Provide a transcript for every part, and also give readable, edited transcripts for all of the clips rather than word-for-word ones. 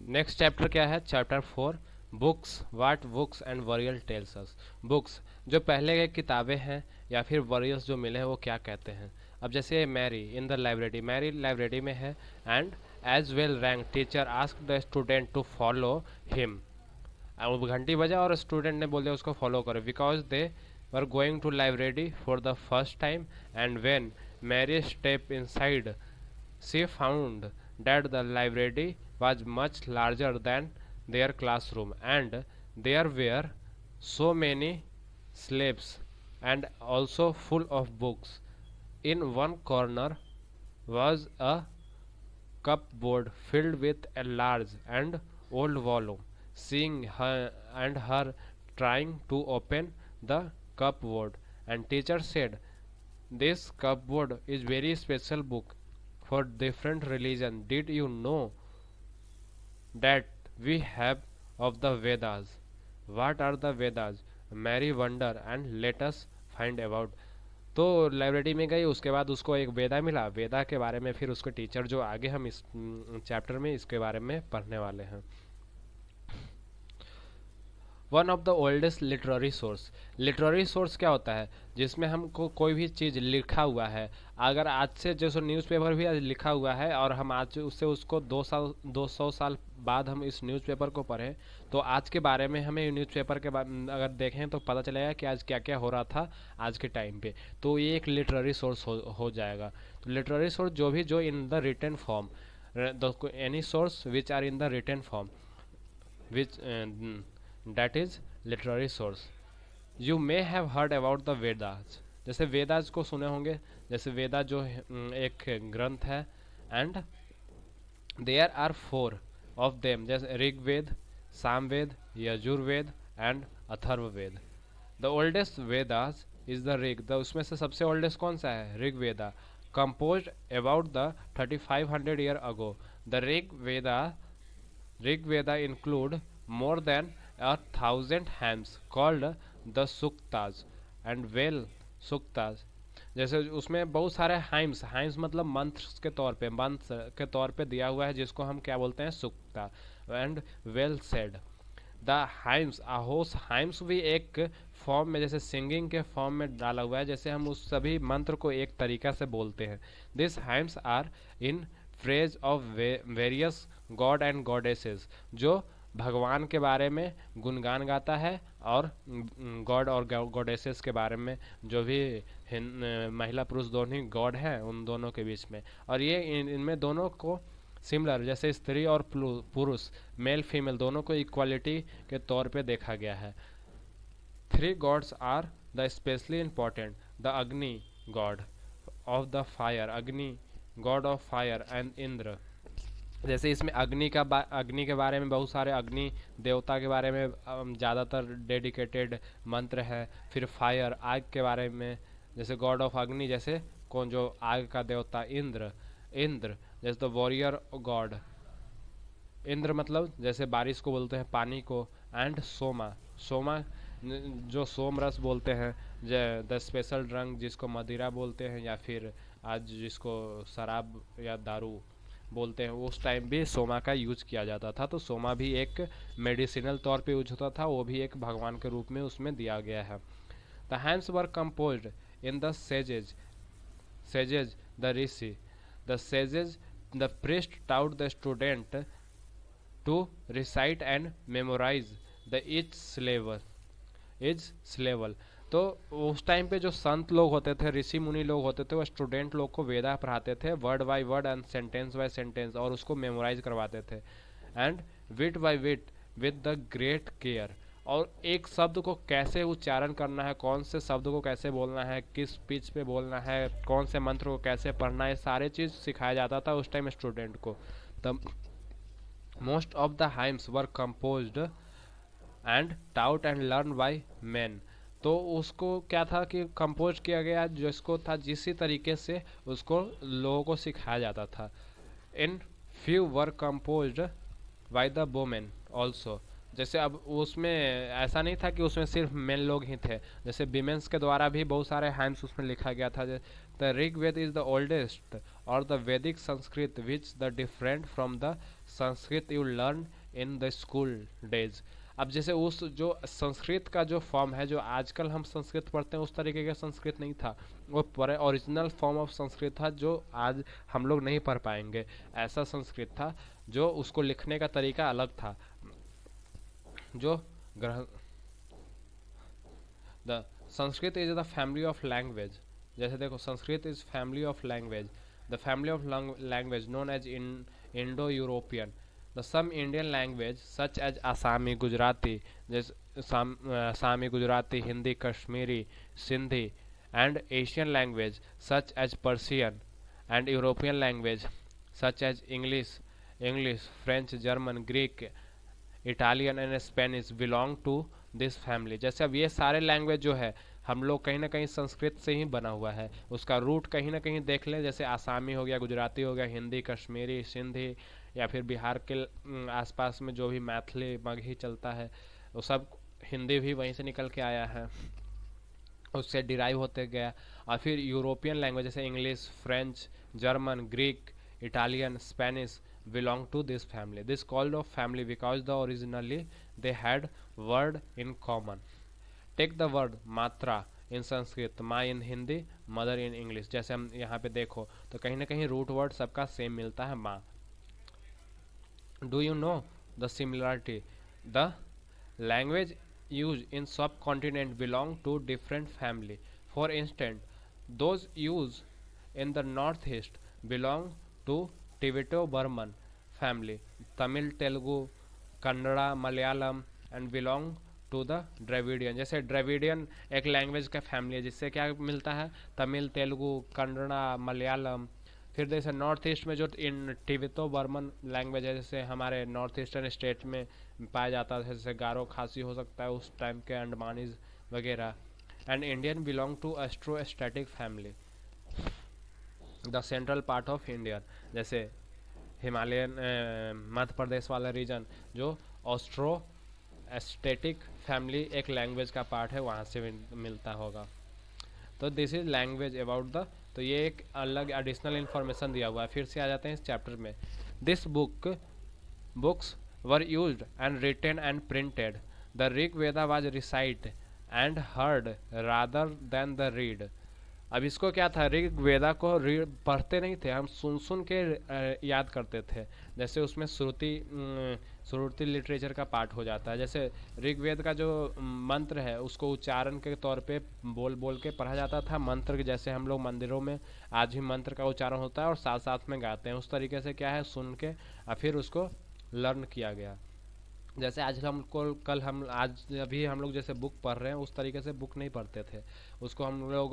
Next chapter क्या है? Chapter 4, books, what books and वरियल टेल्स अस। बुक्स, जो पहले के किताबें हैं या फिर वरियल्स जो मिले हैं वो क्या कहते हैं। अब जैसे Mary in the library, Mary library में है, and as well rank teacher ask the student to follow him. वो घंटी बजा और स्टूडेंट ने बोल दिया उसको फॉलो करो, because they were going to library for the first time, and when Mary step inside she found that the library was much larger than their classroom, and there were so many slaves and also full of books. In one corner was a cupboard filled with a large and old volume. Seeing her trying to open the cupboard, and teacher said, "This cupboard is very special book for different religion. Did you know that we have of the Vedas? What are the Vedas? Mary wonder and let us find about." तो library में गई, उसके बाद उसको एक वेदा मिला, वेदा के बारे में फिर उसको टीचर जो आगे हम इस चैप्टर में इसके बारे में पढ़ने वाले हैं। One of the oldest literary source, literary source क्या होता है? जिसमें हमको कोई भी चीज़ लिखा हुआ है, अगर आज से जैसे न्यूज़पेपर भी आज लिखा हुआ है और हम आज उससे उसको 200 साल बाद हम इस न्यूज़पेपर को पढ़ें, तो आज के बारे में हमें न्यूज़पेपर के अगर देखें तो पता चलेगा कि आज क्या क्या हो रहा था आज के टाइम पे, तो ये एक लिटरेरी सोर्स हो जाएगा। तो लिटरेरी सोर्स जो in the written form, any source which are in the written form which that is literary source. You may have heard about the Vedas, जैसे वेदास को सुने होंगे, जैसे वेदा जो एक ग्रंथ है, and there are 4 of them, जैसे Rigveda, Samaveda, Yajurveda and Atharvaveda. The oldest Vedas is the Rig, उसमें से सबसे ओल्डेस्ट कौन सा है? Rigveda, composed about the 3500 year ago. The Rig Veda include more than 1,000 hymns called the Suktas and well Suktas, जैसे उसमें बहुत सारे हाइम्स मतलब मंत्र के तौर पे दिया हुआ है, जिसको हम क्या बोलते हैं? Sukta and well said. The hymns होस हाइम्स भी एक फॉर्म में, जैसे सिंगिंग के फॉर्म में डाला हुआ है, जैसे हम उस सभी मंत्र को एक तरीका से बोलते हैं। This hymns are in praise of various god and goddesses, जो भगवान के बारे में गुणगान गाता है, और गॉड और गॉडेसेस के बारे में, जो भी महिला पुरुष दोनों ही गॉड हैं उन दोनों के बीच में। और ये इनमें दोनों को सिमिलर, जैसे स्त्री और पुरुष, मेल फीमेल दोनों को इक्वालिटी के तौर पे देखा गया है। 3 gods are the specially important, the Agni god of the fire, Agni god of fire, and Indra. जैसे इसमें अग्नि के बारे में बहुत सारे अग्नि देवता के बारे में ज़्यादातर डेडिकेटेड मंत्र है। फिर फायर, आग के बारे में, जैसे गॉड ऑफ अग्नि, जैसे कौन जो आग का देवता? इंद्र जैसे द वॉरियर गॉड। इंद्र मतलब जैसे बारिश को बोलते हैं, पानी को। एंड सोमा जो सोम रस बोलते हैं, द स्पेशल ड्रंक जिसको मदिरा बोलते हैं, या फिर आज जिसको शराब या दारू बोलते हैं, उस टाइम भी सोमा का यूज किया जाता था। तो सोमा भी एक मेडिसिनल तौर पे यूज होता था, वो भी एक भगवान के रूप में उसमें दिया गया है। The hams were composed in the sages the Rishi, the sages the priest taught the student to recite and memorize the each syllable। तो उस टाइम पे जो संत लोग होते थे, ऋषि मुनि लोग होते थे, वो स्टूडेंट लोग को वेदा पढ़ाते थे, word by word and sentence by sentence, और उसको मेमोराइज करवाते थे। And bit by bit with the great care, और एक शब्द को कैसे उच्चारण करना है, कौन से शब्द को कैसे बोलना है, किस पिच पे बोलना है, कौन से मंत्र को कैसे पढ़ना है, सारे चीज़ सिखाया जाता था उस टाइम स्टूडेंट को। The most of the hymns were composed and taut and learn by man. तो उसको क्या था कि कंपोज किया गया, जिसको था जिस तरीके से उसको लोगों को सिखाया जाता था। In few were composed by the women also, जैसे अब उसमें ऐसा नहीं था कि उसमें सिर्फ मेन लोग ही थे, जैसे विमेंस के द्वारा भी बहुत सारे हाइम्स उसमें लिखा गया था। The Rigveda is the oldest और the Vedic Sanskrit which the different from the Sanskrit you learn in the school days. अब जैसे उस जो संस्कृत का जो फॉर्म है, जो आजकल हम संस्कृत पढ़ते हैं उस तरीके का संस्कृत नहीं था, वो पूरे ओरिजिनल फॉर्म ऑफ संस्कृत था जो आज हम लोग नहीं पढ़ पाएंगे। ऐसा संस्कृत था जो उसको लिखने का तरीका अलग था। जो ग्रह the Sanskrit is the family of language. जैसे देखो, Sanskrit is family of language, the family of language known as in Indo European. The some Indian language such as Assamese Gujarati, जैसे सामी Gujarati, Hindi, Kashmiri, Sindhi, and Asian language such as Persian, and European language such as English, French, German, Greek, Italian and Spanish belong to this family. जैसे अब ये सारे language जो है हम लोग कहीं ना कहीं संस्कृत से ही बना हुआ है, उसका रूट कहीं ना कहीं देख लें, जैसे आसामी हो गया, गुजराती हो गया, हिंदी, कश्मीरी, सिंधी, या फिर बिहार के आसपास में जो भी मैथिली मगही चलता है वो सब हिंदी भी वहीं से निकल के आया है, उससे डिराइव होते गया। और फिर यूरोपियन लैंग्वेज जैसे English, French, German, Greek, Italian, Spanish belong to this family. This called of family because the originally they had word in common. Take the word matra in Sanskrit, माँ in Hindi, mother in English। जैसे हम यहाँ पे देखो तो कहीं ना कहीं रूट वर्ड सबका सेम मिलता है, माँ। Do you know the similarity? The language used in subcontinent belong to different family. For instance, those used in the northeast belong to Tibeto-Burman family, Tamil, Telugu, Kannada, Malayalam, and belong to the Dravidian. जैसे Dravidian एक language का family है जिससे क्या मिलता है, तमिल, तेलुगु, कन्नड़ा, मलयालम। फिर जैसे नॉर्थ ईस्ट में जो इन टिबेतो बर्मन लैंग्वेज है, जैसे हमारे नॉर्थ ईस्टर्न स्टेट में पाया जाता है, जैसे गारो खासी हो सकता है उस टाइम के, अंडमानीज वगैरह। And Indian belong to Austroasiatic family, the central part of India. जैसे हिमालयन मध्य प्रदेश वाला रीजन जो ऑस्ट्रो एस्टेटिक फैमिली एक लैंग्वेज का पार्ट है, वहाँ से मिलता होगा। तो this is language about the, तो ये एक अलग एडिशनल इन्फॉर्मेशन दिया हुआ है। फिर से आ जाते हैं इस चैप्टर में। This books were used and written and printed. The Rig Veda was recite and heard rather than the read. अब इसको क्या था, ऋग वेदा को पढ़ते नहीं थे हम, सुन सुन के याद करते थे। जैसे उसमें श्रुति लिटरेचर का पार्ट हो जाता है। जैसे ऋग्वेद का जो मंत्र है उसको उच्चारण के तौर पे बोल बोल के पढ़ा जाता था। मंत्र जैसे हम लोग मंदिरों में आज भी मंत्र का उच्चारण होता है और साथ साथ में गाते हैं, उस तरीके से क्या है सुन के और फिर उसको लर्न किया गया। जैसे आज आज अभी हम लोग जैसे बुक पढ़ रहे हैं उस तरीके से बुक नहीं पढ़ते थे, उसको हम लोग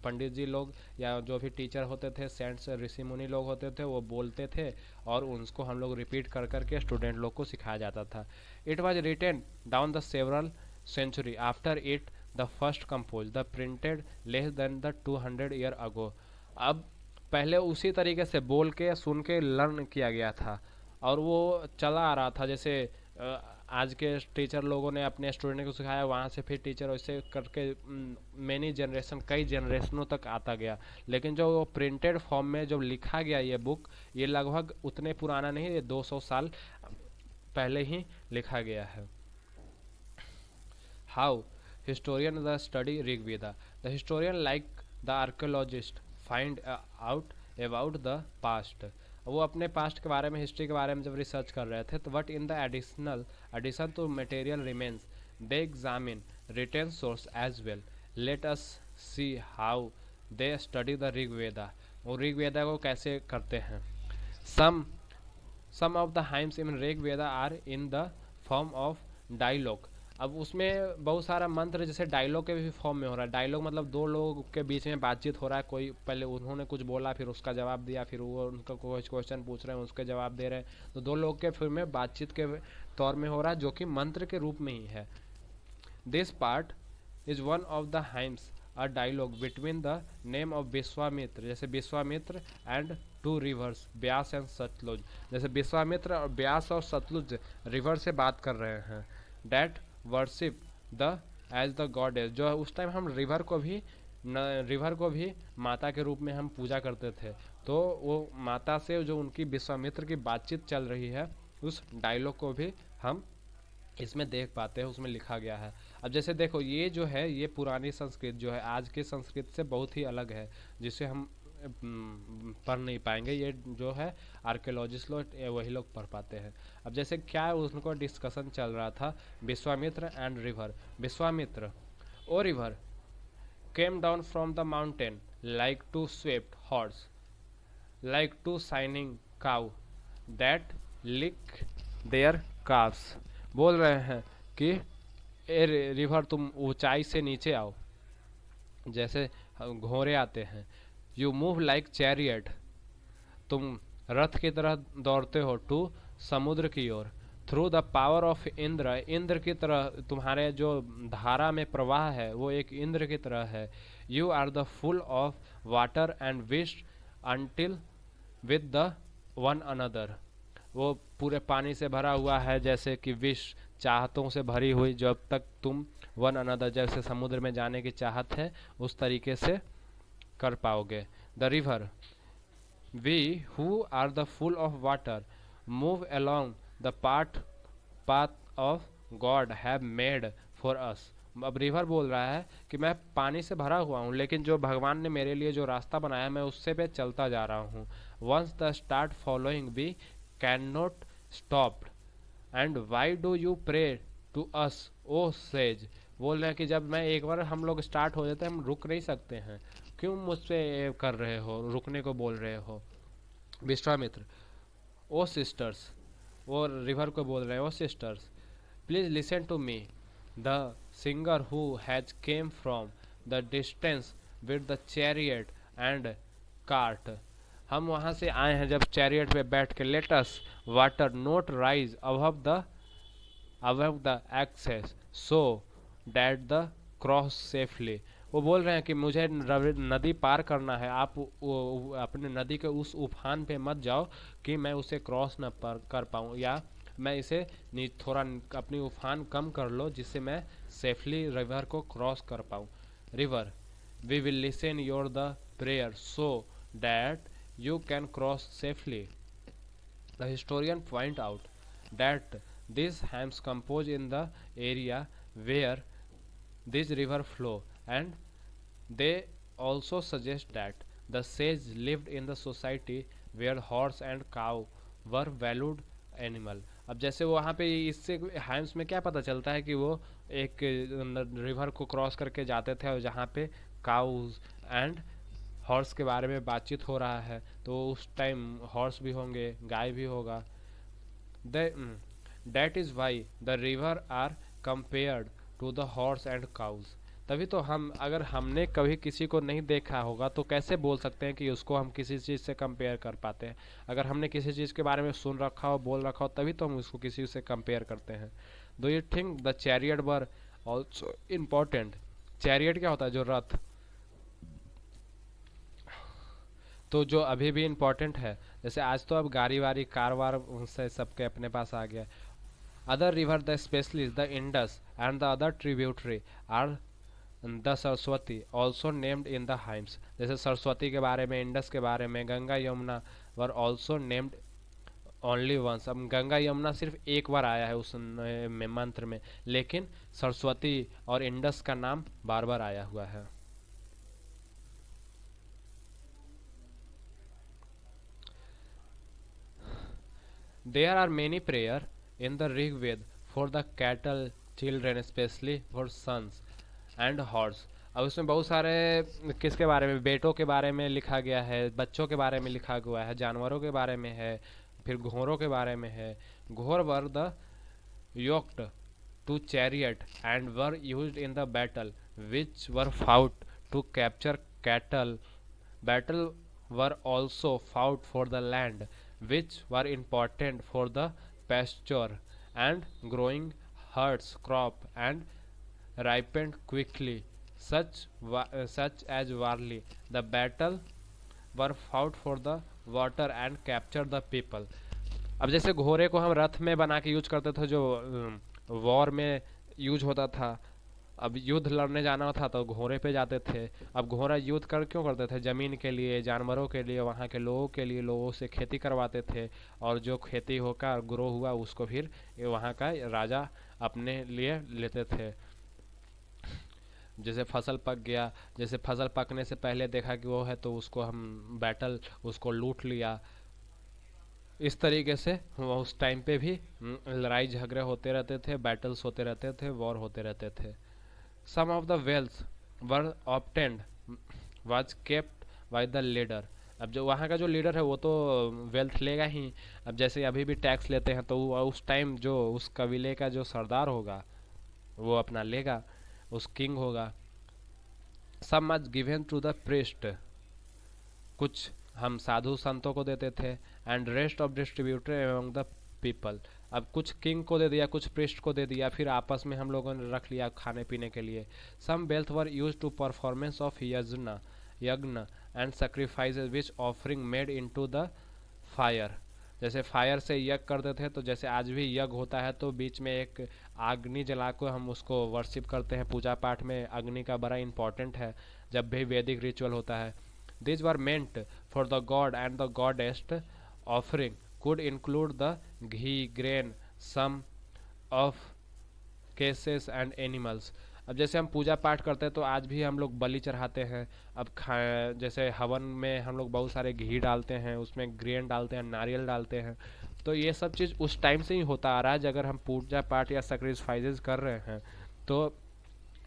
पंडित जी लोग या जो भी टीचर होते थे, सेंट्स, ऋषि मुनि लोग होते थे, वो बोलते थे और उनको हम लोग रिपीट कर करके स्टूडेंट लोग को सिखाया जाता था। It was written down the several century after it the first compose the printed less than the 200 year ago. अब पहले उसी तरीके से बोल के सुन के लर्न किया गया था और वो चला आ रहा था। जैसे आज के टीचर लोगों ने अपने स्टूडेंट को सिखाया, वहाँ से फिर टीचर वैसे करके मैनी जनरेशन, कई जनरेशनों तक आता गया। लेकिन जो प्रिंटेड फॉर्म में जो लिखा गया ये बुक, ये लगभग उतने पुराना नहीं, ये 200 साल पहले ही लिखा गया है। How historian the study Rigveda. The historian like the archaeologist find out about the past. वो अपने पास्ट के बारे में, हिस्ट्री के बारे में जब रिसर्च कर रहे थे तो but in the addition to material remains they examine written source as well. Let us see how they study the Rigveda. वो ऋग्वेदा को कैसे करते हैं। Some of the hymns in Rigveda are in the form of dialogue. अब उसमें बहुत सारा मंत्र जैसे डायलॉग के भी फॉर्म में हो रहा है। डायलॉग मतलब दो लोग के बीच में बातचीत हो रहा है, कोई पहले उन्होंने कुछ बोला फिर उसका जवाब दिया, फिर वो उनका कुछ क्वेश्चन पूछ रहे हैं उसके जवाब दे रहे हैं, तो दो लोग के फिर में बातचीत के तौर में हो रहा है जो कि मंत्र के रूप में ही है। This part is one of the hymns a dialogue between the name of Vishwamitra, जैसे Vishwamitra and two rivers Beas and Sutlej. जैसे विश्वामित्र और ब्यास और सतलुज रिवर से बात कर रहे हैं। That worship the as the goddess, जो उस टाइम हम रिवर को भी माता के रूप में हम पूजा करते थे। तो वो माता से जो उनकी विश्वामित्र की बातचीत चल रही है, उस डायलॉग को भी हम इसमें देख पाते हैं, उसमें लिखा गया है। अब जैसे देखो, ये जो है ये पुरानी संस्कृत जो है आज की संस्कृत से बहुत ही अलग है, जिसे हम पढ़ नहीं पाएंगे। ये जो है आर्कियोलॉजिस्ट लोग वही लोग पढ़ पाते हैं। अब जैसे क्या है, उनको डिस्कशन चल रहा था, Vishvamitra and river. Vishvamitra, O river came down from the mountain like two swift horse, like two shining cow that lick their calves। बोल रहे हैं कि ए रिवर तुम ऊंचाई से नीचे आओ जैसे घोड़े आते हैं। यू मूव लाइक चैरियट, तुम रथ की तरह दौड़ते हो टू समुद्र की ओर। Through the power of Indra, Indra की तरह तुम्हारे जो धारा में प्रवाह है वो एक इंद्र की तरह है। You are the full of water and wish until with the one another, वो पूरे पानी से भरा हुआ है जैसे कि विश चाहतों से भरी हुई, जब तक तुम वन अनदर जैसे समुद्र में जाने की चाहत है उस तरीके से कर पाओगे। The river, we who are the full of water move along the path of god have made for us. अब रिवर बोल रहा है कि मैं पानी से भरा हुआ हूँ, लेकिन जो भगवान ने मेरे लिए जो रास्ता बनाया मैं उससे पे चलता जा रहा हूँ। Once the start following we can not stop, and why do you pray to us O sage. बोल रहे हैं कि जब मैं एक बार हम लोग स्टार्ट हो जाते हैं हम रुक नहीं सकते हैं, क्यों मुझसे ये कर रहे हो, रुकने को बोल रहे हो। विश्वामित्र, ओ सिस्टर्स, वो रिवर को बोल रहे हैं, o sisters please listen to me, the singer who has came from the distance with the chariot and cart. हम वहाँ से आए हैं जब चैरियट पे बैठ के। Let us water note rise above the access so that the cross safely। वो बोल रहे हैं कि मुझे नदी पार करना है, आप अपने नदी के उस उफान पे मत जाओ कि मैं उसे क्रॉस न कर पाऊँ, या मैं इसे थोड़ा अपनी उफान कम कर लो जिससे मैं सेफली रिवर को क्रॉस कर पाऊँ। River, we will listen your the prayer so that you can cross safely। The historian point out that these hymns composed in the area where this river flow, and they also suggest that the sage lived in the society where horse and cow were valued animal। अब जैसे वहाँ पे इससे hymns में क्या पता चलता है कि वो एक रिवर को क्रॉस करके जाते थे और जहाँ पे काउज एंड हॉर्स के बारे में बातचीत हो रहा है, तो उस टाइम हॉर्स भी होंगे, गाय भी होगा। That is why the river are compared to the horse and cows. तभी तो हम, अगर हमने कभी किसी को नहीं देखा होगा तो कैसे बोल सकते हैं कि उसको हम किसी चीज़ से कंपेयर कर पाते हैं। अगर हमने किसी चीज़ के बारे में सुन रखा हो, बोल रखा हो, तभी तो हम उसको किसी से कंपेयर करते हैं। Do you think the chariot were also important. Chariot क्या होता है, जो रथ, तो जो अभी भी इम्पोर्टेंट है। जैसे आज तो अब गाड़ी वाड़ी कार वार उनसे सबके अपने पास आ गया। Other river the specially the Indus and the other tributary are the Saraswati also named in the hymns. जैसे सरस्वती के बारे में, इंडस के बारे में, Ganga Yamuna were also named only once. अब गंगा यमुना सिर्फ एक बार आया है उस में मंत्र में, लेकिन सरस्वती और इंडस का नाम बार बार आया हुआ है। There are many prayer in the Rig Veda for the cattle, children, especially for sons and horse। अब उसमें बहुत सारे किसके बारे में, बेटों के बारे में लिखा गया है, बच्चों के बारे में लिखा हुआ है, जानवरों के बारे में है, फिर घोड़ों के बारे में है। घोड़ were the yoked to chariot and were used in the battle which were fought to capture cattle। Battle were also fought for the land which were important for the pasture and growing herds crop and ripened quickly, such as barley। The battle were fought for the water and capture the people. अब जैसे घोड़े को हम रथ में बना के use करते थे, जो वॉर में यूज होता था। अब युद्ध लड़ने जाना था तो घोड़े पे जाते थे। अब घोड़ा युद्ध कर क्यों करते थे? जमीन के लिए, जानवरों के लिए, वहाँ के लोगों के लिए, लोगों से खेती करवाते थे। और जो खेती होकर ग्रो हुआ उसको फिर ये वहाँ का राजा अपने लिए लेते थे। जैसे फसल पक गया, जैसे फसल पकने से पहले देखा कि वो है तो उसको हम बैटल, उसको लूट लिया। इस तरीके से उस टाइम पे भी लड़ाई झगड़े होते रहते थे, बैटल्स होते रहते थे, वॉर होते रहते थे। Some of the wealth were obtained was kept by the leader. अब जो वहाँ का जो लीडर है वो तो वेल्थ लेगा ही। अब जैसे अभी भी टैक्स लेते हैं तो उस टाइम जो उस कबीले का जो सरदार होगा वो अपना लेगा, उस किंग होगा। Some much given to the priest, कुछ हम साधु संतों को देते थे। And rest of distributed among the people. अब कुछ किंग को दे दिया, कुछ प्रिस्ट को दे दिया, फिर आपस में हम लोगों ने रख लिया खाने पीने के लिए। Some wealth were use to performance of yajna yajna and sacrifices which offering made into the fire. जैसे फायर से यज्ञ करते थे, तो जैसे आज भी यज्ञ होता है तो बीच में एक अग्नि जला कर हम उसको वर्शिप करते हैं। पूजा पाठ में अग्नि का बड़ा इंपॉर्टेंट है जब भी वैदिक रिचुअल होता है। These were meant for the god and the goddess. Offering could include the ghee, grain, some of cases and animals. अब जैसे हम पूजा पाठ करते हैं तो आज भी हम लोग बलि चढ़ाते हैं। अब जैसे हवन में हम लोग बहुत सारे घी डालते हैं, उसमें ग्रेन डालते हैं, नारियल डालते हैं। तो ये सब चीज़ उस टाइम से ही होता आ रहा है। अगर हम पूजा पाठ या सेक्रीफाइसेस कर रहे हैं तो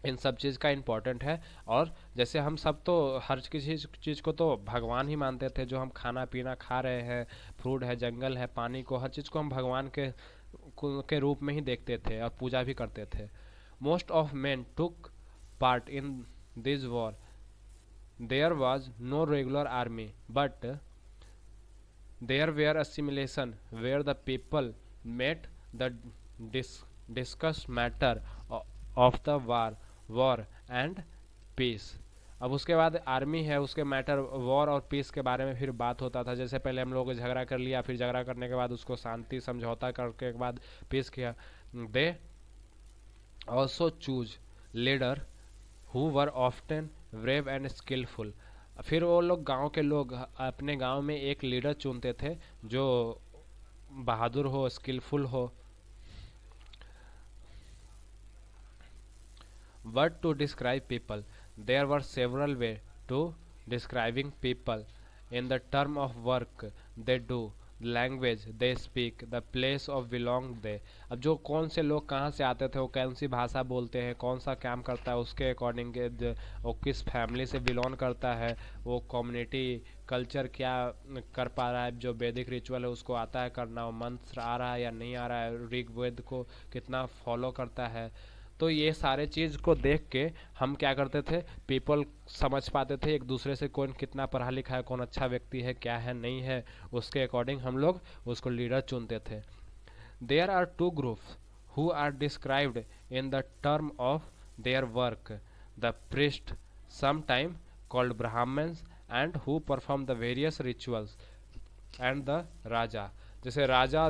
इन सब चीज़ का इम्पोर्टेंट है। और जैसे हम सब तो हर किसी चीज़ को तो भगवान ही मानते थे। जो हम खाना पीना खा रहे हैं, फ्रूट है, जंगल है, पानी को, हर चीज़ को हम भगवान के रूप में ही देखते थे और पूजा भी करते थे। Most of men took part in this war. There was no regular army but there were assimilation where the people met the discuss matter of the war and peace. अब उसके बाद आर्मी है, उसके मैटर वॉर और piece के बारे में फिर बात होता था। जैसे पहले हम लोगों को झगड़ा कर लिया, फिर झगड़ा करने के बाद उसको शांति समझौता करके के बाद पीस किया। They also choose leader who were often brave and skilful. फिर वो लोग गांव के लोग अपने गांव में एक लीडर चुनते थे जो बहादुर हो, स्किलफुल हो। Word to describe people. There were several ways to describing people in the term of work they do, language they speak, the place of belong they. अब जो कौन से लोग कहाँ से आते थे, वो कौन सी भाषा बोलते हैं, कौन सा काम करता है, उसके अकॉर्डिंग वो किस फैमिली से बिलोंग करता है, वो कम्युनिटी कल्चर क्या कर पा रहा है, जो वैदिक रिचुअल है उसको आता है करना, वो मंत्र आ रहा है या नहीं आ रहा है, ऋग्वेद को कितना फॉलो करता है। तो ये सारे चीज़ को देख के हम क्या करते थे, पीपल समझ पाते थे एक दूसरे से, कौन कितना पढ़ा लिखा है, कौन अच्छा व्यक्ति है, क्या है नहीं है। उसके अकॉर्डिंग हम लोग उसको लीडर चुनते थे। There are two groups who are described in the term of their work, the priest some time called Brahmins and who perform the various rituals and the raja. जैसे राजा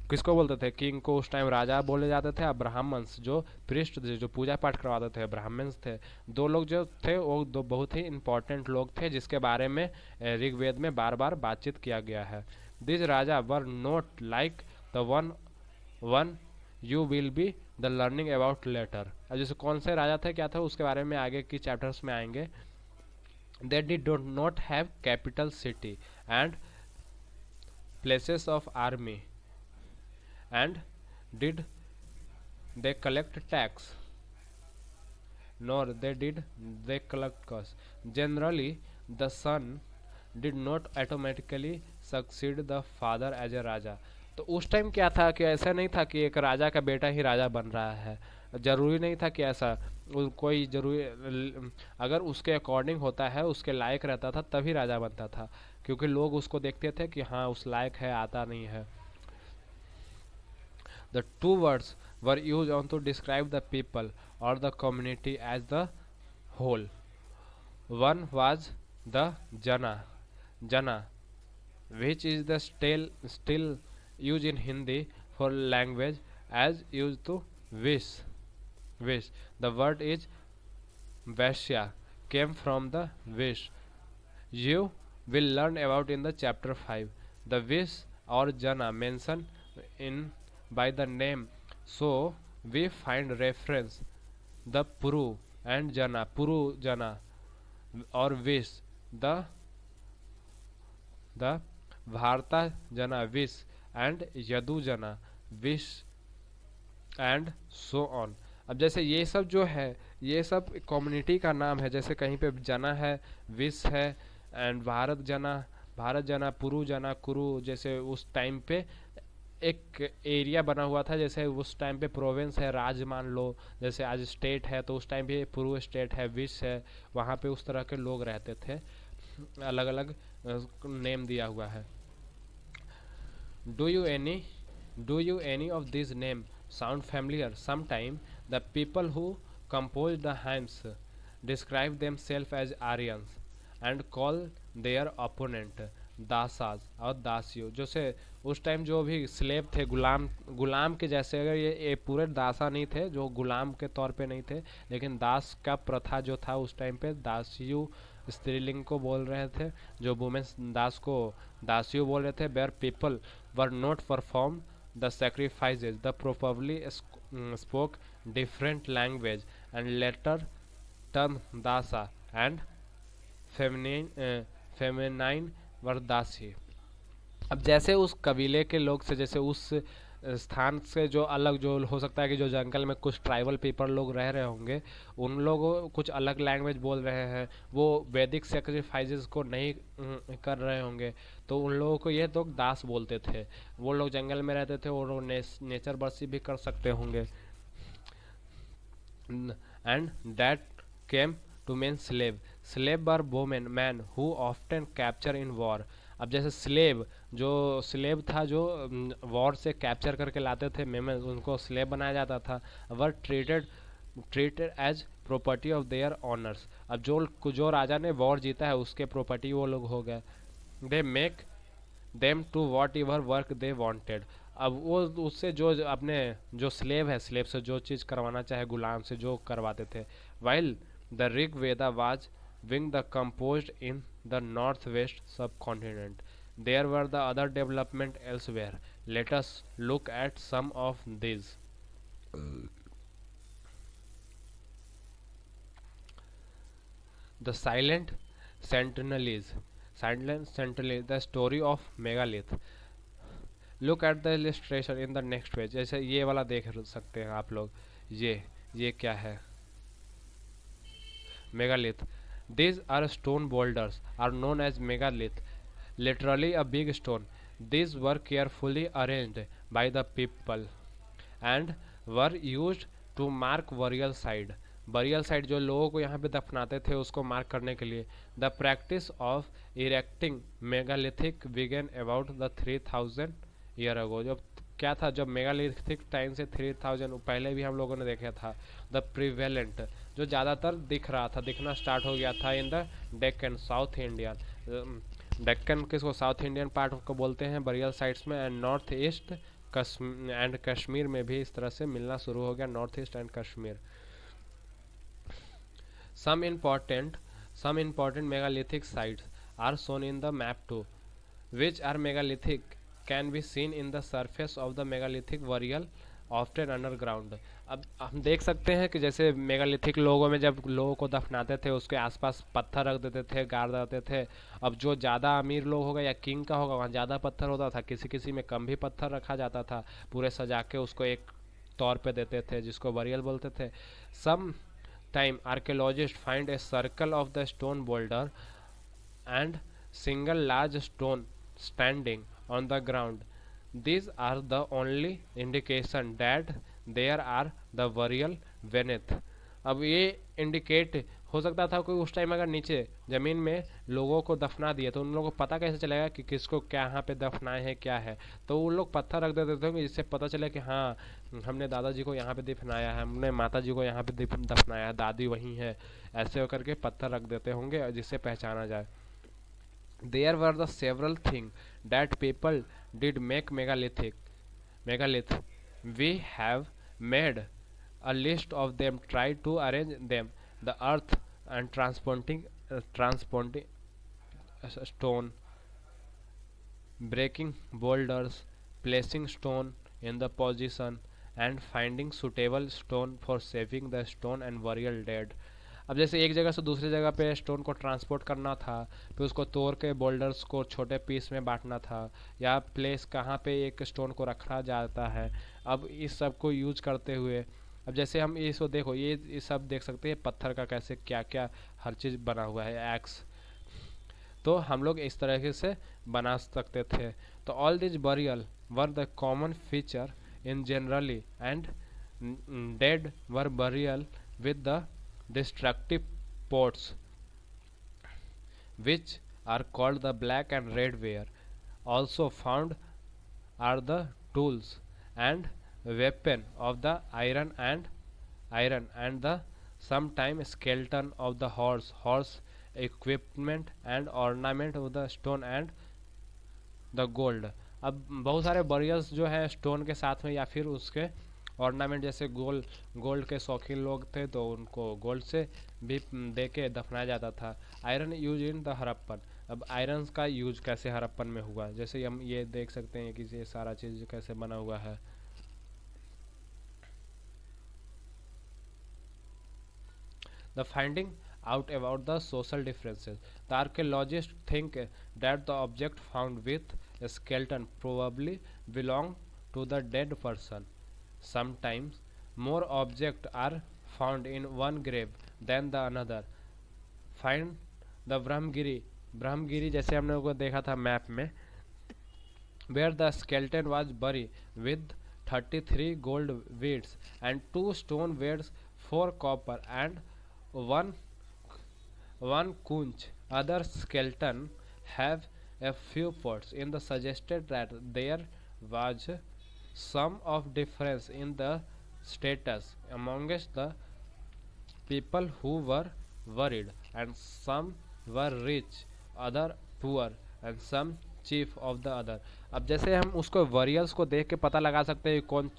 किसको बोलते थे, किंग को उस टाइम राजा बोले जाते थे। और ब्राह्मण्स जो पृष्ठ जो पूजा पाठ करवाते थे, ब्राह्मण्स थे। दो लोग जो थे वो दो बहुत ही इंपॉर्टेंट लोग थे जिसके बारे में ऋग्वेद में बार बार बातचीत किया गया है। This raja were not like the one you will be the learning about later. अब जैसे कौन से राजा थे, क्या था, उसके बारे में आगे की चैप्टर्स में आएंगे। They did not have capital city and places of army and did they collect tax, nor did they collect cost. Generally the son did not automatically succeed the father as a raja. तो उस time क्या था कि ऐसा नहीं था कि एक राजा का बेटा ही राजा बन रहा है। जरूरी नहीं था कि ऐसा कोई जरूरी, अगर उसके अकॉर्डिंग होता है, उसके लायक रहता था तभी राजा बनता था। क्योंकि लोग उसको देखते थे कि हाँ उस लायक है, आता नहीं है। The two words were use on to describe the people और the community as the whole. One was the jana jana which is the still used in Hindi for language as used to wish. Wish. The word is Vaishya, came from the wish. You will learn about in the chapter 5. The wish or jana mentioned in by the name. So we find reference the puru and jana or wish, the the Bharta jana wish and Yadu jana wish and so on. अब जैसे ये सब जो है ये सब community का नाम है, जैसे कहीं पे जना है, विश है, एंड भारत जना, पुरु जना, कुरु, जैसे उस टाइम पे एक एरिया बना हुआ था, जैसे उस टाइम पे प्रोविंस है, राज्य मान लो, जैसे आज स्टेट है तो उस टाइम पे पुरु स्टेट है, विश है, वहाँ पे उस तरह के लोग रहते थे, अलग अलग नेम दिया हुआ है। Do you any Do you any of these names sound familiar? Sometimes the people who compose the hymns describe themselves as Aryans and call their opponent दासाज और दासियों। जैसे उस टाइम जो भी स्लेव थे, गुलाम के जैसे, अगर ये पूरे दासा नहीं थे, जो गुलाम के तौर पे नहीं थे, लेकिन दास का प्रथा जो था उस टाइम पे, दासियों स्त्रीलिंग को बोल रहे थे, जो वुमेन्स दास को दासियों बोल रहे थे। Where people were not perform the sacrifices, the probably spoke different language and later turned dasa and feminine were dasi। अब जैसे उस कबीले के लोग से, जैसे उस स्थान से जो अलग, जो हो सकता है कि जो जंगल में कुछ ट्राइबल पीपल लोग रह रहे होंगे, उन लोगों कुछ अलग लैंग्वेज बोल रहे हैं, वो वैदिक सेक्रीफाइसेस को नहीं कर रहे होंगे, तो उन लोगों को ये लोग दास बोलते थे। वो लोग जंगल में रहते थे और नेचर वर्शिप भी कर सकते होंगे। And that came to mean slave. Slave are women man who often capture in war. अब जैसे स्लेव था, जो वॉर से कैप्चर करके लाते थे मेमन, उनको स्लेव बनाया जाता था। Were treated as property of their owners. अब जो राजा ने वॉर जीता है उसके प्रॉपर्टी वो लोग हो गए। They make them to whatever work they wanted. अब वो उससे जो अपने जो स्लेव है, स्लेव से जो चीज़ करवाना चाहे, गुलाम से जो करवाते थे। While the Rig Veda was being the composed in the northwest subcontinent. There were the other development elsewhere. Let us look at some of these. The Silent Sentinel, the story of megalith. Look at the illustration in the next page. जैसे ये वाला देख सकते हैं आप लोग। ये क्या है? Megalith. These are stone boulders are known as megalith, literally a big stone. These were carefully arranged by the people and were used to mark burial site. Burial site जो लोगों को यहाँ पे दफनाते थे उसको मार्क करने के लिए। The practice of erecting megalithic began about the 3000 year ago. जब क्या था, जब मेगालिथिक टाइम से 3000 पहले भी हम लोगों ने देखा था। द प्रिवेलेंट जो ज़्यादातर दिखना स्टार्ट हो गया था in the Deccan south Indian. Deccan किसको, साउथ इंडियन पार्ट को बोलते हैं बरियल साइट्स में। And north east and Kashmir में भी इस तरह से मिलना शुरू हो गया, north east and Kashmir. Some important megalithic sites are shown in the map too, which are megalithic can be seen in the surface of the megalithic burial often underground. अब हम देख सकते हैं कि जैसे मेगालिथिक लोगों में जब लोगों को दफनाते थे उसके आसपास पत्थर रख देते थे, गाड़ देते थे। अब जो ज़्यादा अमीर लोग होगा या किंग का होगा वहाँ ज़्यादा पत्थर होता था, किसी किसी में कम भी पत्थर रखा जाता था, पूरे सजा के उसको एक तौर पे देते थे जिसको बरियल बोलते थे। सम time archaeologists find a circle of the stone boulder and single large stone standing on the ground. These are the only indication that there are the burial beneath. अब ये इंडिकेट हो सकता था कोई उस टाइम अगर नीचे ज़मीन में लोगों को दफना दिए तो उन लोगों को पता कैसे चलेगा कि किसको क्या यहाँ पे दफनाए हैं क्या है। तो उन लोग पत्थर रख देते थे जिससे पता चले कि हाँ हमने दादाजी को यहाँ पे दफनाया है, हमने माता जी को यहाँ पे दफनाया है, दादी वहीं है, ऐसे होकर के पत्थर रख देते होंगे जिससे पहचाना जाए। There were the several things that people did make megalith. We have made a list of them, tried to arrange them, the earth and transporting stone, breaking boulders, placing stone in the position, and finding suitable stone for saving the stone and burial dead. अब जैसे एक जगह से दूसरी जगह पे stone को transport करना था, फिर उसको तोड़ के बोल्डर्स को छोटे पीस में बांटना था, या प्लेस कहाँ पे एक स्टोन को रखा जाता है। अब इस सब को यूज करते हुए, अब जैसे हम इसको देखो, ये सब देख सकते हैं पत्थर का कैसे क्या क्या हर चीज़ बना हुआ है, एक्स। तो हम लोग इस तरीके से बना सकते थे। तो all this burial were the common feature in generally, and dead were burial with the destructive pots, which are called the black and red ware. Also found are the tools and weapon of the iron and the sometime skeleton of the horse equipment and ornament of the stone and the gold. अब बहुत सारे burials जो है stone के साथ में या फिर उसके ऑर्नामेंट, जैसे गोल्ड के शौकीन लोग थे तो उनको गोल्ड से भी दे के दफनाया जाता था। Iron use in the Harappan. अब आयरन का यूज कैसे हड़प्पन में हुआ, जैसे हम ये देख सकते हैं कि ये सारा चीज़ कैसे बना हुआ है। The finding out about the social differences. The archaeologists think that the object found with a skeleton probably belonged to the dead person. Sometimes more objects are found in one grave than the another. Find the Brahmgiri जैसे हमने को देखा था map में, where the skeleton was buried with 33 gold weights and 2 stone weights, 4 copper and one conch. Other skeleton have a few pots. In the suggested that there was some of difference in the status amongst the people who were worried, and some were rich, other poor, and some chief of the other. अब जैसे हम उसको वरियल्स को देख के पता लगा सकते हैं कौन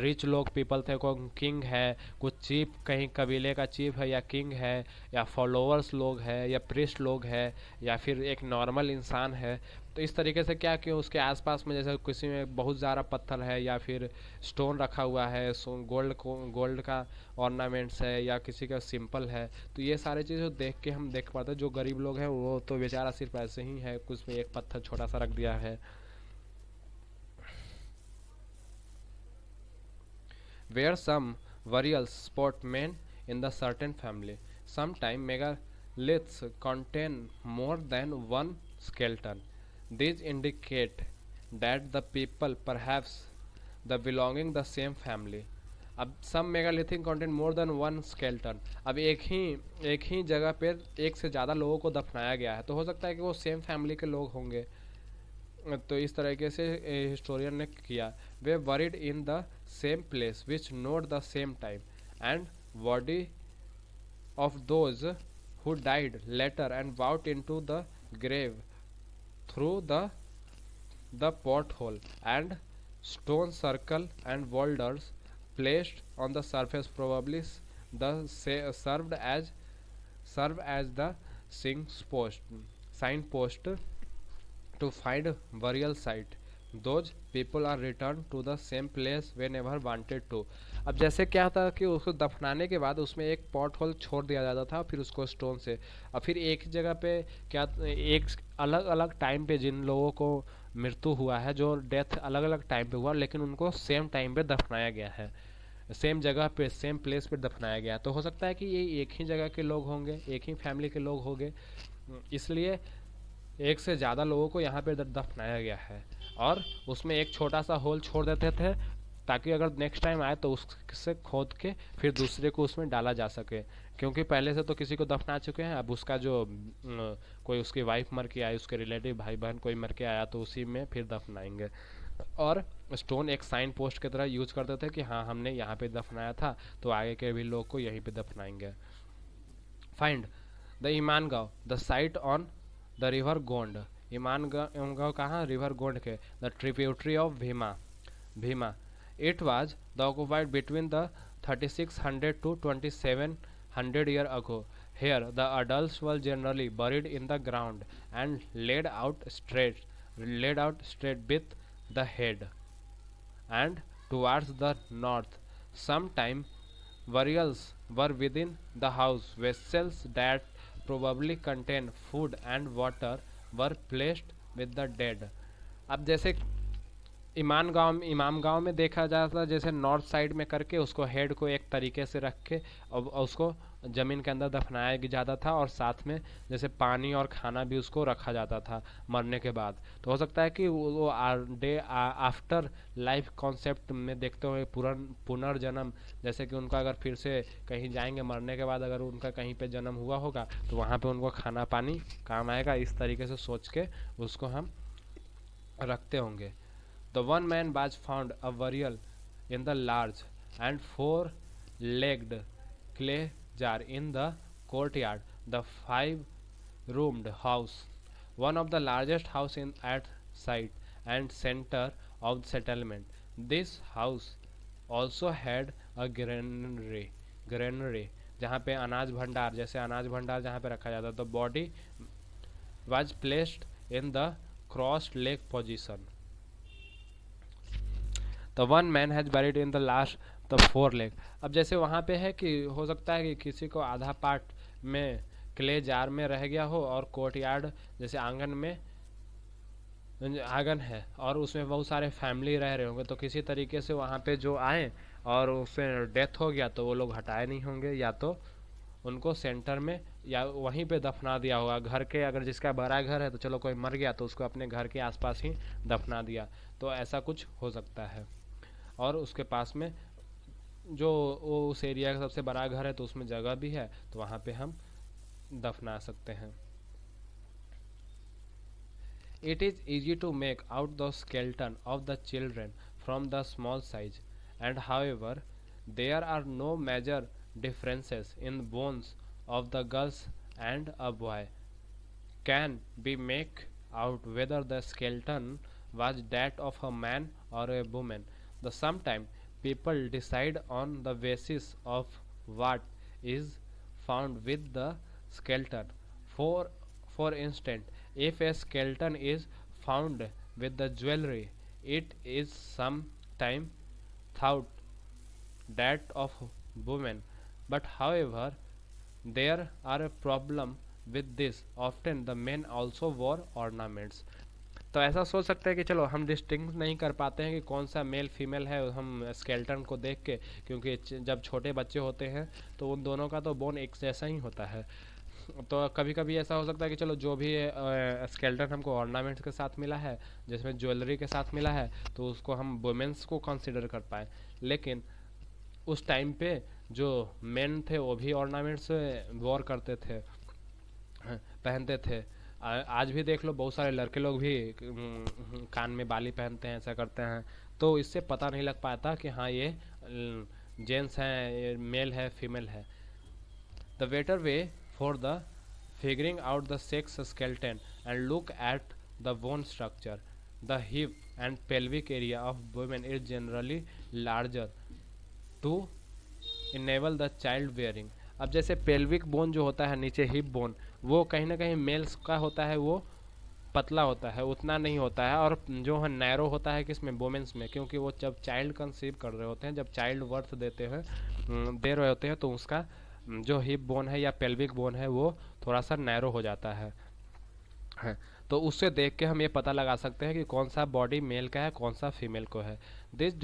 रिच लोग पीपल थे, कौन किंग है, कुछ चीफ कहीं कबीले का चीफ है या किंग है, या फॉलोअर्स लोग है या प्रिस्ट लोग है, या फिर एक नॉर्मल इंसान है। तो इस तरीके से क्या कि उसके आसपास में जैसे किसी में बहुत ज़्यादा पत्थर है या फिर स्टोन रखा हुआ है, गोल्ड का ऑर्नामेंट्स है या किसी का सिंपल है, तो ये सारी चीज़ें देख के हम देख पाते हैं। जो गरीब लोग हैं वो तो बेचारा सिर्फ ऐसे ही है, कुछ में एक पत्थर छोटा सा रख दिया है। Where some burials spot men in the certain family. Sometimes megaliths contain more than one skeleton. These indicate that the people perhaps the belonging the same family. अब some megalithic content more than one skeleton. अब एक ही जगह पर एक से ज़्यादा लोगों को दफनाया गया है, तो हो सकता है कि वो सेम फैमिली के लोग होंगे। तो इस तरीके से हिस्टोरियन ने किया। Were buried in the same place which not the same time, and body of those who died later and out into the grave through the pot hole and stone circle and boulders placed on the surface probably served as the signpost to find burial site. Those people are returned to the same place whenever wanted to. अब जैसे क्या था कि उसको दफनाने के बाद उसमें एक पॉट होल छोड़ दिया जाता था, फिर उसको स्टोन से, और फिर एक जगह पे क्या एक अलग अलग टाइम पे जिन लोगों को मृत्यु हुआ है, जो डेथ अलग अलग टाइम पे हुआ, लेकिन उनको सेम टाइम पे दफनाया गया है, सेम जगह पे सेम प्लेस पे दफनाया गया। तो हो सकता है कि ये एक ही जगह के लोग होंगे, एक ही फैमिली के लोग होंगे, इसलिए एक से ज़्यादा लोगों को यहाँ पे दफनाया गया है। और उसमें एक छोटा सा होल छोड़ देते थे ताकि अगर नेक्स्ट टाइम आए तो उससे खोद के फिर दूसरे को उसमें डाला जा सके, क्योंकि पहले से तो किसी को दफना चुके हैं, अब उसका जो कोई उसकी वाइफ मर के आई, उसके रिलेटिव भाई बहन कोई मर के आया, तो उसी में फिर दफनाएंगे। और स्टोन एक साइन पोस्ट की तरह यूज करते थे कि हाँ हमने यहाँ पे दफनाया था, तो आगे के भी लोग को यहीं पे दफनाएंगे। Find the Inamgaon, the site on the river Gond, Inamgaon कहाँ, रिवर गोंड के, the tributary of Bhima, Bhima. It was the occupied between the 3600 to 2700 year ago. Here, the adults were generally buried in the ground and laid out straight with the head. And towards the north, sometime burials were within the house. Vessels that probably contained food and water were placed with the dead. अब जैसे इमाम गांव में देखा जाता था, जैसे north side में करके उसको हेड को एक तरीके से रख के और उसको ज़मीन के अंदर दफनाया जाता था, और साथ में जैसे पानी और खाना भी उसको रखा जाता था मरने के बाद. तो हो सकता है कि वो डे आफ्टर लाइफ कॉन्सेप्ट में देखते हुए पुनर्जन्म, जैसे कि उनका अगर फिर से कहीं जाएंगे मरने के बाद, अगर उनका कहीं पे जन्म हुआ होगा तो वहाँ पे उनको खाना पानी काम आएगा, इस तरीके से सोच के उसको हम रखते होंगे. The one man was found a burial in the large and four-legged clay jar in the courtyard, the five-roomed house, one of the largest house in at site and center of the settlement. This house also had a granary जहाँ पे अनाज भंडार, जैसे अनाज भंडार जहाँ पे रखा जाता. The body was placed in the crossed leg position. The one man has buried in the last the four leg. अब जैसे वहाँ पे है कि हो सकता है कि किसी को आधा पार्ट में क्ले जार में रह गया हो, और कोर्टयार्ड जैसे आंगन में आंगन है और उसमें बहुत सारे फैमिली रह रहे होंगे, तो किसी तरीके से वहाँ पे जो आए और उससे डेथ हो गया तो वो लोग हटाए नहीं होंगे, या तो उनको सेंटर में या वहीं पे दफना दिया होगा. घर के अगर जिसका बड़ा घर है तो चलो कोई मर गया तो उसको अपने घर के आसपास ही दफना दिया, तो ऐसा कुछ हो सकता है. और उसके पास में जो वो उस एरिया का सबसे बड़ा घर है तो उसमें जगह भी है, तो वहाँ पे हम दफना सकते हैं. It is easy to make out the skeleton of the children from the small size, and however, there are no major differences in bones of the girls and a boy. Can be make out whether the skeleton was that of a man or a woman. The sometimes people decide on the basis of what is found with the skeleton. For instance, if a skeleton is found with the jewelry, it is sometimes thought that of woman. But however, there are a problem with this. Often the men also wore ornaments. तो ऐसा सोच सकते हैं कि चलो हम distinct नहीं कर पाते हैं कि कौन सा मेल फीमेल है हम स्केल्टन को देख के, क्योंकि जब छोटे बच्चे होते हैं तो उन दोनों का तो बोन एक जैसा ही होता है. तो कभी कभी ऐसा हो सकता है कि चलो जो भी स्केल्टन हमको ऑर्नामेंट्स के साथ मिला है, जिसमें ज्वेलरी के साथ मिला है, तो उसको हम वुमेंस को कंसिडर कर पाए. लेकिन उस टाइम पे जो मेन थे वो भी ऑर्नामेंट्स वॉर करते थे, पहनते थे. आज भी देख लो बहुत सारे लड़के लोग भी कान में बाली पहनते हैं, ऐसा करते हैं, तो इससे पता नहीं लग पाता कि हाँ ये जेंट्स हैं, ये मेल है, फीमेल है. The better way for the figuring out the sex skeleton and look at the bone structure. The hip and pelvic area of women is generally larger to enable the child bearing. अब जैसे pelvic bone जो होता है नीचे hip bone, वो कहीं ना कहीं मेल्स का होता है, वो पतला होता है, उतना नहीं होता है, और जो है नैरो होता है किसमें, वुमेन्स में, क्योंकि वो जब चाइल्ड कंसीव कर रहे होते हैं, जब चाइल्ड बर्थ दे रहे होते हैं, तो उसका जो हिप बोन है या पेल्विक बोन है वो थोड़ा सा नैरो हो जाता है. तो उससे देख के हम ये पता लगा सकते हैं कि कौन सा बॉडी मेल का है, कौन सा फीमेल को है. This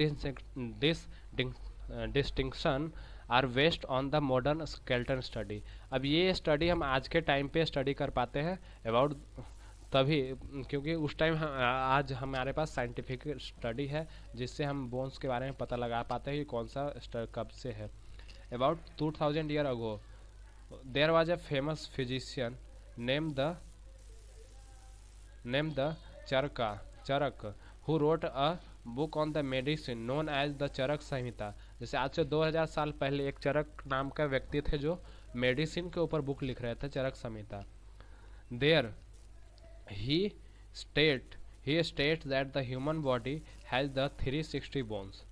distinction are based on the modern skeleton study. अब ये स्टडी हम आज के टाइम पे स्टडी कर पाते हैं अबाउट तभी क्योंकि उस टाइम आज हमारे पास साइंटिफिक स्टडी है जिससे हम बोन्स के बारे में पता लगा पाते हैं कि कौन सा कब से है. About 2000 year ago there was a famous physician name the Charak who wrote a book on the medicine known as the चरक संहिता. जैसे आज से 2000 साल पहले एक चरक नाम का व्यक्ति थे जो मेडिसिन के ऊपर बुक लिख रहे थे, Charaka Samhita. There he state he states that the human body has the 360 bones.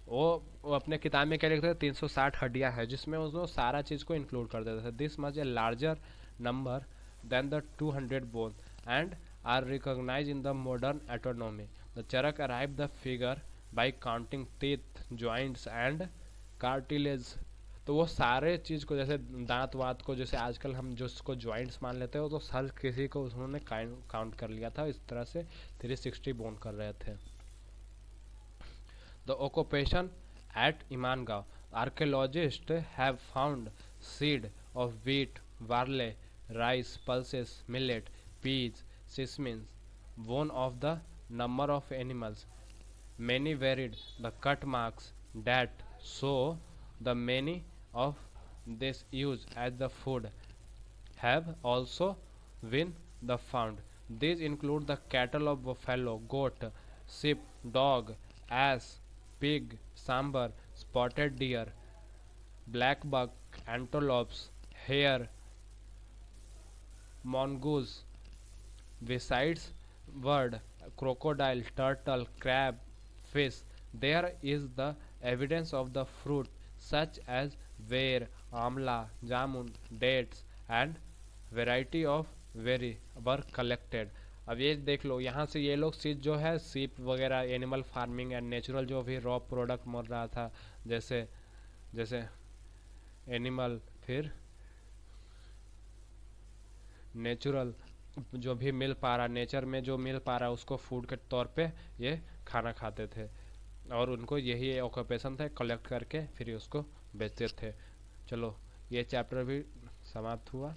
वो वो अपने किताब में क्या लिखते थे, 360 हड्डियां है, जिसमें उसको सारा चीज को इंक्लूड कर देते थे. This much a larger number than the 200 bone and are recognise in the modern anatomy. The Charak arrive the figure by counting teeth joints and cartilage. तो वो सारे चीज को, जैसे दांत वात को, जैसे आजकल हम जो उसको जॉइंट्स मान लेते हो, तो हर किसी को उन्होंने काउंट कर लिया था. इस तरह से 360 बोन कर रहे थे. The occupation at Imangao. Archaeologists have found seed of wheat, barley, rice, pulses, millet, peas, sesame, bone of the number of animals. Many varied the cut marks that show the many of this use as the food have also been the found. These include the cattle of buffalo, goat, sheep, dog, ass, pig, sambar, spotted deer, black buck, antelopes, hare, mongoose. Besides bird, crocodile, turtle, crab, fish, there is the evidence of the fruit such as bear, amla, jamun, dates and variety of very were collected. अब ये देख लो, यहाँ से ये लोग चीज जो है सीप वगैरह, एनिमल फार्मिंग एंड नेचुरल जो भी रॉ प्रोडक्ट मिल रहा था, जैसे जैसे एनिमल, फिर नेचुरल जो भी मिल पा रहा, नेचर में जो मिल पा रहा उसको फूड के तौर पे ये खाना खाते थे. और उनको यही ऑक्यूपेशन था, कलेक्ट करके फिर उसको बेचते थे. चलो, ये चैप्टर भी समाप्त हुआ.